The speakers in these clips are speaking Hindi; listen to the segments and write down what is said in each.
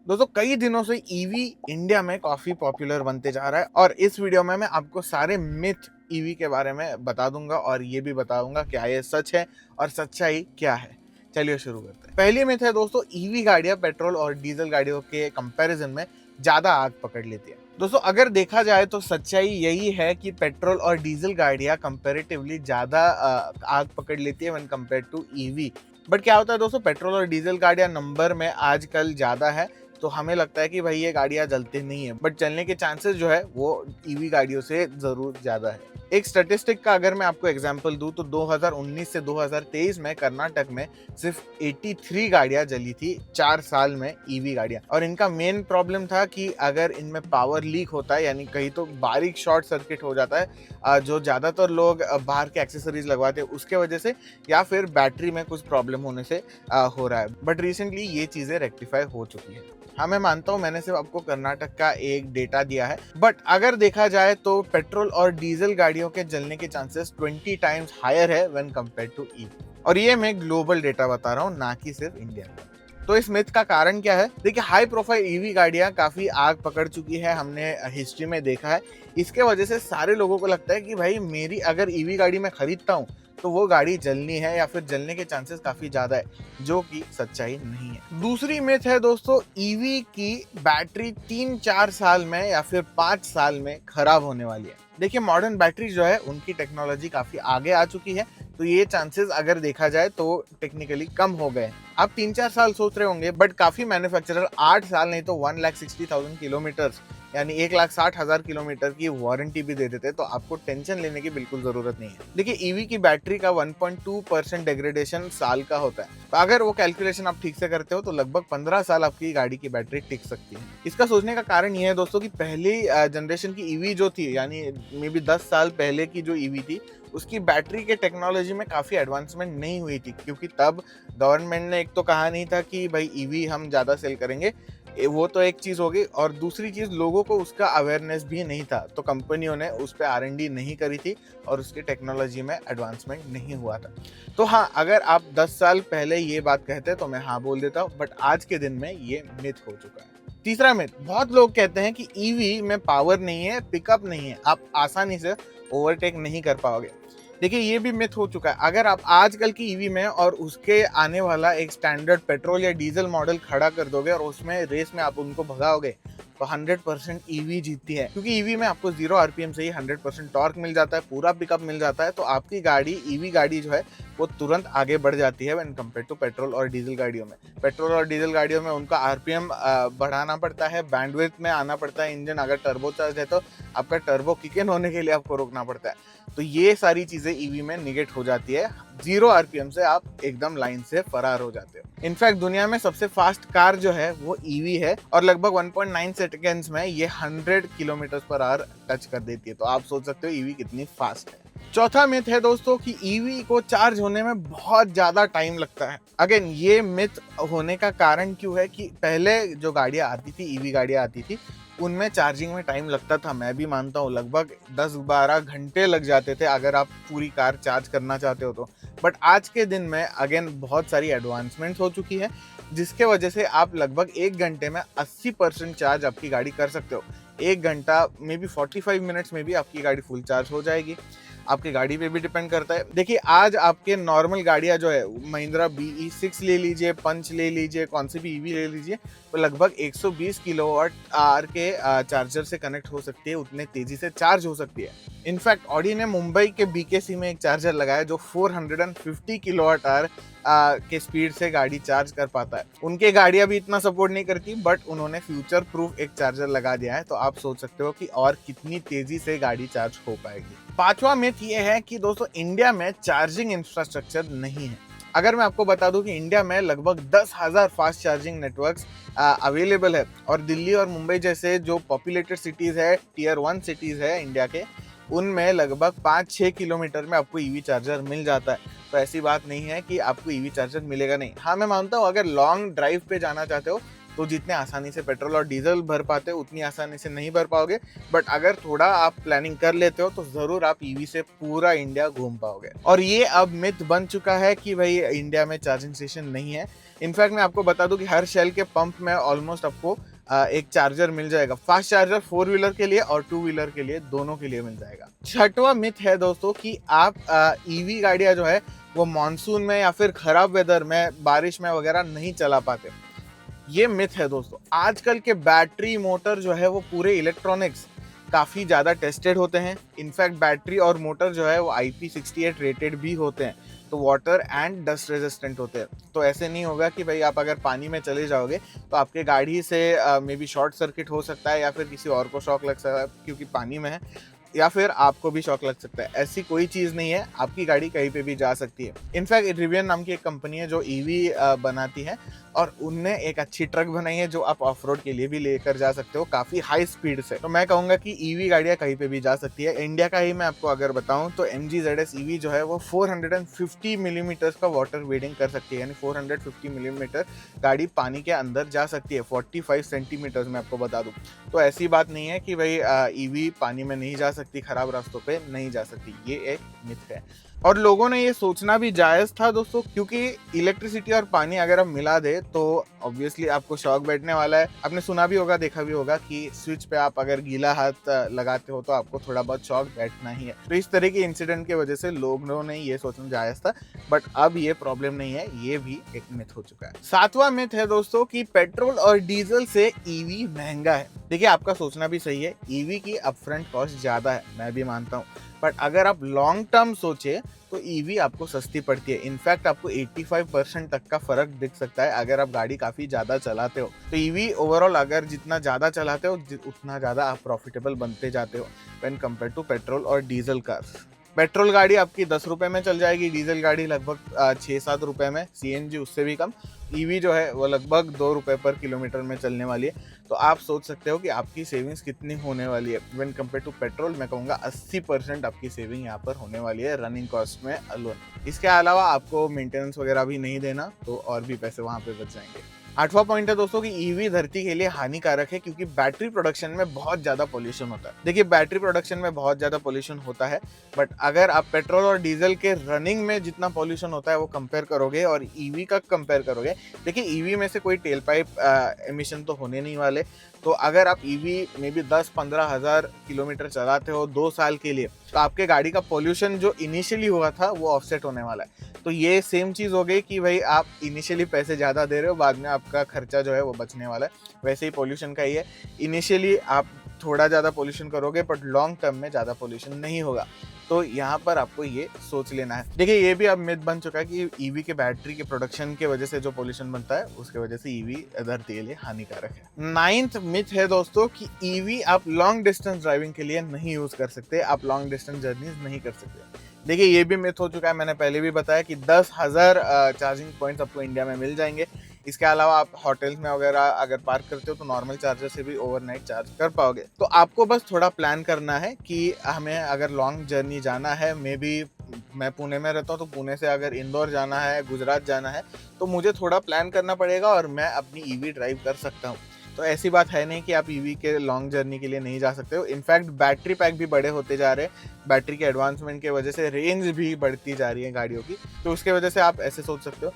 दोस्तों कई दिनों से ईवी इंडिया में काफी पॉपुलर बनते जा रहा है और इस वीडियो में मैं आपको सारे मिथ ईवी के बारे में बता दूंगा और ये भी बताऊंगा क्या ये सच है और सच्चाई क्या है। चलिए शुरू करते हैं। पहली मिथ है दोस्तों, ईवी गाड़ियां पेट्रोल और डीजल गाड़ियों के कंपैरिजन में ज्यादा आग पकड़ लेती है। दोस्तों अगर देखा जाए तो सच्चाई यही है कि पेट्रोल और डीजल गाड़ियां कंपैरेटिवली ज्यादा आग पकड़ लेती है when compare to EV. But क्या होता है दोस्तों, पेट्रोल और डीजल गाड़ियां नंबर में आजकल ज्यादा है तो हमें लगता है कि भाई ये गाड़ियां जलती नहीं है, बट चलने के चांसेस जो है वो ईवी गाड़ियों से जरूर ज्यादा है। एक स्टैटिस्टिक का अगर मैं आपको एग्जांपल दूं तो 2019 से 2023 में कर्नाटक में सिर्फ 83 गाड़ियां जली थी 4 साल में, ईवी गाड़ियां। और इनका मेन प्रॉब्लम था कि अगर इनमें पावर लीक होता है यानी कहीं तो बारीक शॉर्ट सर्किट हो जाता है, जो ज्यादातर लोग बाहर के एक्सेसरीज लगवाते हैं उसके वजह से, या फिर बैटरी में कुछ प्रॉब्लम होने से हो रहा है। बट रिसेंटली ये चीजें रेक्टिफाई हो चुकी है। हाँ मैं मानता हूँ मैंने सिर्फ आपको कर्नाटक का एक डेटा दिया है, बट अगर देखा जाए तो पेट्रोल और डीजल गाड़ियों के जलने के चांसेस 20 टाइम्स हायर है व्हेन कंपेयर टू ईवी। और ये मैं ग्लोबल डेटा बता रहा हूँ, ना कि सिर्फ इंडिया का। तो इस मिथ का कारण क्या है? देखिए, हाई प्रोफाइल ईवी गाड़ियां काफी आग पकड़ चुकी है, हमने हिस्ट्री में देखा है। इसके वजह से सारे लोगों को लगता है कि भाई मेरी अगर ईवी गाड़ी मैं खरीदता हूँ तो वो गाड़ी जलनी है या फिर जलने के चांसेस काफी ज्यादा है, जो कि सच्चाई नहीं है। दूसरी मिथ है दोस्तों, ईवी की बैटरी 3-4 साल में या फिर 5 साल में खराब होने वाली है। देखिए, मॉडर्न बैटरी जो है उनकी टेक्नोलॉजी काफी आगे आ चुकी है, तो ये चांसेस अगर देखा जाए तो टेक्निकली कम हो गए। आप 3-4 साल सोच रहे होंगे, बट काफी मैन्युफैक्चरर 8 साल नहीं तो 1,60,000 किलोमीटर यानी 1,60,000 किलोमीटर की वारंटी भी दे देते हैं, तो आपको टेंशन लेने की बिल्कुल जरूरत नहीं है। देखिए, ईवी की बैटरी का 1.2% डिग्रेडेशन साल का होता है, तो अगर वो कैलकुलेशन आप ठीक से करते हो तो लगभग 15 साल आपकी गाड़ी की बैटरी टिक सकती है। इसका सोचने का कारण ये है दोस्तों कि पहली जनरेशन की ईवी जो थी, यानी मे बी 10 साल पहले की जो ईवी थी, उसकी बैटरी के टेक्नोलॉजी में काफी एडवांसमेंट नहीं हुई थी, क्योंकि तब गवर्नमेंट ने एक तो कहा नहीं था कि भाई ईवी हम ज्यादा सेल करेंगे, वो तो एक चीज होगी, और दूसरी चीज लोगों को उसका अवेयरनेस भी नहीं था, तो कंपनियों ने उस पर R&D नहीं करी थी और उसकी टेक्नोलॉजी में एडवांसमेंट नहीं हुआ था। तो हाँ, अगर आप 10 साल पहले ये बात कहते तो मैं हाँ बोल देता हूँ, बट आज के दिन में ये मिथ हो चुका है। तीसरा मिथ, बहुत लोग कहते हैं कि ईवी में पावर नहीं है, पिकअप नहीं है, आप आसानी से ओवरटेक नहीं कर पाओगे। देखिए, ये भी मिथ हो चुका है। अगर आप आजकल की ईवी में और उसके आने वाला एक स्टैंडर्ड पेट्रोल या डीजल मॉडल खड़ा कर दोगे और उसमें रेस में आप उनको भगाओगे तो 100% ईवी जीतती है, क्योंकि ईवी में आपको 0 आरपीएम से ही 100% टॉर्क मिल जाता है, पूरा पिकअप मिल जाता है। तो आपकी गाड़ी, ईवी गाड़ी जो है वो तुरंत आगे बढ़ जाती है व्हेन कंपेयर टू पेट्रोल और डीजल गाड़ियों में। पेट्रोल और डीजल गाड़ियों में उनका आरपीएम बढ़ाना पड़ता है, बैंडविड्थ में आना पड़ता है, इंजन अगर टर्बो चार्ज है तो आपका टर्बो किक इन होने के लिए आपको रोकना पड़ता है। तो ये सारी चीजें ईवी में निगेट हो जाती है, 0 आरपीएम से आप एकदम लाइन से फरार हो जाते हो। इनफैक्ट दुनिया में सबसे फास्ट कार जो है वो ईवी है और लगभग 1.9 सेकेंड्स में ये 100 किलोमीटर पर आवर टच कर देती है। तो आप सोच सकते हो ईवी कितनी फास्ट है। चौथा मिथ है दोस्तों कि ईवी को चार्ज होने में बहुत ज्यादा टाइम लगता है। अगेन, ये मिथ होने का कारण क्यों है कि पहले जो गाड़ियां आती थी, ईवी गाड़ियां आती थी, उनमें चार्जिंग में टाइम लगता था। मैं भी मानता हूँ लगभग 10-12 घंटे लग जाते थे अगर आप पूरी कार चार्ज करना चाहते हो तो। बट आज के दिन में अगेन बहुत सारी एडवांसमेंट हो चुकी है, जिसके वजह से आप लगभग 1 घंटे में 80% चार्ज आपकी गाड़ी कर सकते हो। 1 घंटा मे बी 45 मिनट्स में भी आपकी गाड़ी फुल चार्ज हो जाएगी। आपकी गाड़ी पे भी डिपेंड करता है। देखिए, आज आपके नॉर्मल गाड़ियां जो है, महिंद्रा BE6 ले लीजिए, पंच ले लीजिए, कौन सी भी ईवी ले लीजिए, तो लगभग 120 किलोवाट आवर के चार्जर से कनेक्ट हो सकती है, उतने तेजी से चार्ज हो सकती है। इनफैक्ट ऑडी ने मुंबई के BKC में एक चार्जर लगाया जो 450 किलोवाट आवर के स्पीड से गाड़ी चार्ज कर पाता है। उनके गाड़ियां भी इतना सपोर्ट नहीं करती, बट उन्होंने फ्यूचर प्रूफ एक चार्जर लगा दिया है, तो आप सोच सकते हो कि और कितनी तेजी से गाड़ी चार्ज हो पाएगी। पांचवा मिथ ये है कि दोस्तों इंडिया में चार्जिंग इंफ्रास्ट्रक्चर नहीं है। अगर मैं आपको बता दूं कि इंडिया में लगभग 10,000 फास्ट चार्जिंग नेटवर्क्स अवेलेबल है, और दिल्ली और मुंबई जैसे जो पॉपुलेटेड सिटीज है, टियर 1 सिटीज है इंडिया के, उनमें लगभग 5-6 किलोमीटर में आपको ईवी चार्जर मिल जाता है। तो ऐसी बात नहीं है कि आपको ईवी चार्जर मिलेगा नहीं। हाँ मैं मानता हूँ, अगर लॉन्ग ड्राइव पे जाना चाहते हो तो जितने आसानी से पेट्रोल और डीजल भर पाते हो उतनी आसानी से नहीं भर पाओगे, बट अगर थोड़ा आप प्लानिंग कर लेते हो तो ज़रूर आप ईवी से पूरा इंडिया घूम पाओगे। और ये अब मिथ बन चुका है कि भाई इंडिया में चार्जिंग स्टेशन नहीं है। इनफैक्ट मैं आपको बता दूं कि हर शेल के पंप में ऑलमोस्ट आपको एक चार्जर मिल जाएगा। फास्ट चार्जर 4 व्हीलर के लिए और 2 व्हीलर के लिए, दोनों के लिए मिल जाएगा। छठवां मिथ है दोस्तों कि आप ईवी गाड़ियां जो है वो मानसून में या फिर खराब वेदर में, बारिश में वगैरह नहीं चला पाते। ये मिथ है दोस्तों। आजकल के बैटरी मोटर जो है वो पूरे इलेक्ट्रॉनिक्स काफ़ी ज़्यादा टेस्टेड होते हैं। इनफैक्ट बैटरी और मोटर जो है वो IP68 रेटेड भी होते हैं, तो वाटर एंड डस्ट रेजिस्टेंट होते हैं। तो ऐसे नहीं होगा कि भाई आप अगर पानी में चले जाओगे तो आपके गाड़ी से मे बी शॉर्ट सर्किट हो सकता है या फिर किसी और को शॉक लग सकता है क्योंकि पानी में है, या फिर आपको भी शॉक लग सकता है। ऐसी कोई चीज़ नहीं है, आपकी गाड़ी कहीं पे भी जा सकती है। इनफैक्ट रिवियन नाम की एक कंपनी है जो ईवी बनाती है, और उनने एक अच्छी ट्रक बनाई है जो आप ऑफ रोड के लिए भी लेकर जा सकते हो काफ़ी हाई स्पीड से। तो मैं कहूँगा कि ईवी गाड़ियाँ कहीं पे भी जा सकती है। इंडिया का ही मैं आपको अगर बताऊँ तो MG ZS EV जो है वो 450 मिलीमीटर का वाटर वेडिंग कर सकती है, यानी 450 मिलीमीटर गाड़ी पानी के अंदर जा सकती है। 45 सेंटीमीटर मैं आपको बता दूँ। तो ऐसी बात नहीं है कि भाई ईवी पानी में नहीं जा सकती, खराब रास्तों पे नहीं जा सकती, ये एक मिथ है। और लोगों ने ये सोचना भी जायज़ था दोस्तों, क्योंकि इलेक्ट्रिसिटी और पानी अगर हम मिला दे तो ऑब्वियसली आपको शॉक बैठने वाला है। आपने सुना भी होगा, देखा भी होगा कि स्विच पे आप अगर गीला हाथ लगाते हो तो आपको थोड़ा बहुत शॉक बैठना ही है। तो इस तरह के इंसिडेंट की वजह से लोगों ने ये सोचना जायज़ था, बट अब ये प्रॉब्लम नहीं है, ये भी एक मिथ हो चुका है। सातवां मिथ है दोस्तों कि पेट्रोल और डीजल से ईवी महंगा है। देखिए, आपका सोचना भी सही है, ईवी की अपफ्रंट कॉस्ट ज़्यादा है, मैं भी मानता हूँ, बट अगर आप लॉन्ग टर्म सोचे तो ईवी आपको सस्ती पड़ती है। इनफैक्ट आपको 85% तक का फर्क दिख सकता है अगर आप गाड़ी काफ़ी ज़्यादा चलाते हो। तो ईवी ओवरऑल अगर जितना ज़्यादा चलाते हो उतना ज़्यादा आप प्रॉफिटेबल बनते जाते हो व्हेन कंपेयर टू पेट्रोल और डीजल कार्स। पेट्रोल गाड़ी आपकी 10 रुपये में चल जाएगी, डीजल गाड़ी लगभग 6-7 रुपये में, CNG उससे भी कम। ईवी जो है वो लगभग 2 रुपये पर किलोमीटर में चलने वाली है। तो आप सोच सकते हो कि आपकी सेविंग्स कितनी होने वाली है। व्हेन कंपेयर टू पेट्रोल मैं कहूँगा 80% आपकी सेविंग यहाँ पर होने वाली है रनिंग कॉस्ट में अलोन। इसके अलावा आपको मेंटेनेंस वगैरह भी नहीं देना, तो और भी पैसे वहाँ पे बच जाएंगे। आठवां पॉइंट है दोस्तों कि ईवी धरती के लिए हानिकारक है, क्योंकि बैटरी प्रोडक्शन में बहुत ज़्यादा पोल्यूशन होता है। देखिए, बैटरी प्रोडक्शन में बहुत ज़्यादा पोल्यूशन होता है, बट अगर आप पेट्रोल और डीजल के रनिंग में जितना पोल्यूशन होता है वो कंपेयर करोगे और ईवी का कंपेयर करोगे, देखिए ईवी में से कोई टेल पाइप एमिशन तो होने नहीं वाले। तो अगर आप ईवी में भी 10-15 हज़ार किलोमीटर चलाते हो 2 साल के लिए, तो आपके गाड़ी का पोल्यूशन जो इनिशियली हुआ था वो ऑफसेट होने वाला है। तो ये सेम चीज़ हो गई कि भाई आप इनिशियली पैसे ज़्यादा दे रहे हो, बाद में आपका खर्चा जो है वो बचने वाला है। वैसे ही पोल्यूशन का ही है, इनिशियली आप थोड़ा ज़्यादा पोल्यूशन करोगे बट लॉन्ग टर्म में ज़्यादा पोल्यूशन नहीं होगा। तो यहाँ पर आपको ये सोच लेना है। देखिए, ये भी अब मिथ बन चुका है कि ईवी के बैटरी के प्रोडक्शन के वजह से जो पोल्यूशन बनता है उसके वजह से ईवी धरती के लिए हानिकारक है। 9th मिथ है दोस्तों कि ईवी आप लॉन्ग डिस्टेंस ड्राइविंग के लिए नहीं यूज़ कर सकते, आप लॉन्ग डिस्टेंस जर्नीज नहीं कर सकते। देखिए, ये भी मिथ हो चुका है, मैंने पहले भी बताया कि 10,000 चार्जिंग पॉइंट्स आपको इंडिया में मिल जाएंगे। इसके अलावा आप होटल्स में वगैरह अगर पार्क करते हो तो नॉर्मल चार्जर से भी ओवरनाइट चार्ज कर पाओगे। तो आपको बस थोड़ा प्लान करना है कि हमें अगर लॉन्ग जर्नी जाना है, मे बी मैं पुणे में रहता हूँ तो पुणे से अगर इंदौर जाना है, गुजरात जाना है, तो मुझे थोड़ा प्लान करना पड़ेगा और मैं अपनी ईवी ड्राइव कर सकता हूँ। तो ऐसी बात है नहीं कि आप ईवी के लॉन्ग जर्नी के लिए नहीं जा सकते हो। इनफैक्ट बैटरी पैक भी बड़े होते जा रहे हैं, बैटरी के एडवांसमेंट की वजह से रेंज भी बढ़ती जा रही है गाड़ियों की। तो उसके वजह से आप ऐसे सोच सकते हो,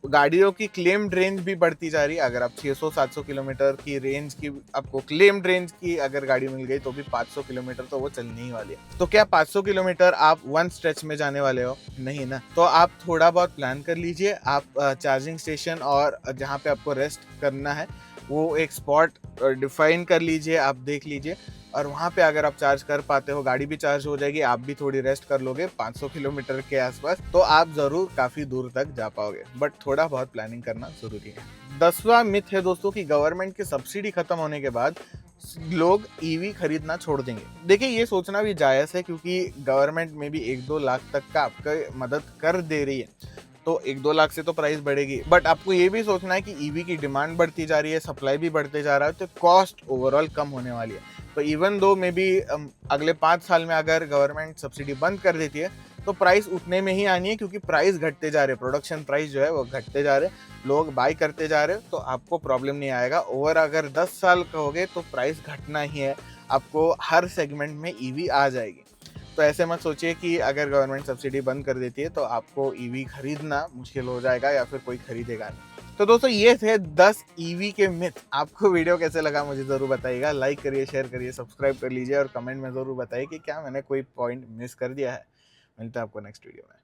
गाड़ियों की क्लेम्ड रेंज भी बढ़ती जा रही है। अगर आप 600-700 किलोमीटर की रेंज की, आपको क्लेम्ड रेंज की अगर गाड़ी मिल गई तो भी 500 किलोमीटर तो वो चलने ही वाली है। तो क्या 500 किलोमीटर आप वन स्ट्रेच में जाने वाले हो? नहीं ना। तो आप थोड़ा बहुत प्लान कर लीजिए। आप चार्जिंग स्टेशन और जहाँ पे आपको रेस्ट करना है वो एक स्पॉट डिफाइन कर लीजिए, आप देख लीजिए, और वहाँ पे अगर आप चार्ज कर पाते हो, गाड़ी भी चार्ज हो जाएगी, आप भी थोड़ी रेस्ट कर लोगे 500 किलोमीटर के आसपास, तो आप ज़रूर काफ़ी दूर तक जा पाओगे। बट थोड़ा बहुत प्लानिंग करना ज़रूरी है। 10वां मिथ है दोस्तों कि गवर्नमेंट की सब्सिडी खत्म होने के बाद लोग ईवी खरीदना छोड़ देंगे। देखिए, ये सोचना भी जायज़ है, क्योंकि गवर्नमेंट में भी 1-2 लाख तक का आपका मदद कर दे रही है, तो 1-2 लाख से तो प्राइस बढ़ेगी। बट आपको ये भी सोचना है कि ईवी की डिमांड बढ़ती जा रही है, सप्लाई भी बढ़ते जा रहा है, तो कॉस्ट ओवरऑल कम होने वाली है। तो इवन दो मे बी अगले 5 साल में अगर गवर्नमेंट सब्सिडी बंद कर देती है तो प्राइस उतने में ही आनी है, क्योंकि प्राइस घटते जा रहे हैं, प्रोडक्शन प्राइस जो है वो घटते जा रहे हैं, लोग बाय करते जा रहे हैं, तो आपको प्रॉब्लम नहीं आएगा। ओवर अगर 10 साल कहोगे तो प्राइस घटना ही है, आपको हर सेगमेंट में ईवी आ जाएगी। तो ऐसे मत सोचिए कि अगर गवर्नमेंट सब्सिडी बंद कर देती है तो आपको ईवी खरीदना मुश्किल हो जाएगा या फिर कोई खरीदेगा नहीं। तो दोस्तों ये थे 10 ईवी के मिथ। आपको वीडियो कैसे लगा मुझे ज़रूर बताइएगा। लाइक करिए, शेयर करिए, सब्सक्राइब कर लीजिए और कमेंट में ज़रूर बताइए कि क्या मैंने कोई पॉइंट मिस कर दिया है। मिलते हैं आपको नेक्स्ट वीडियो में।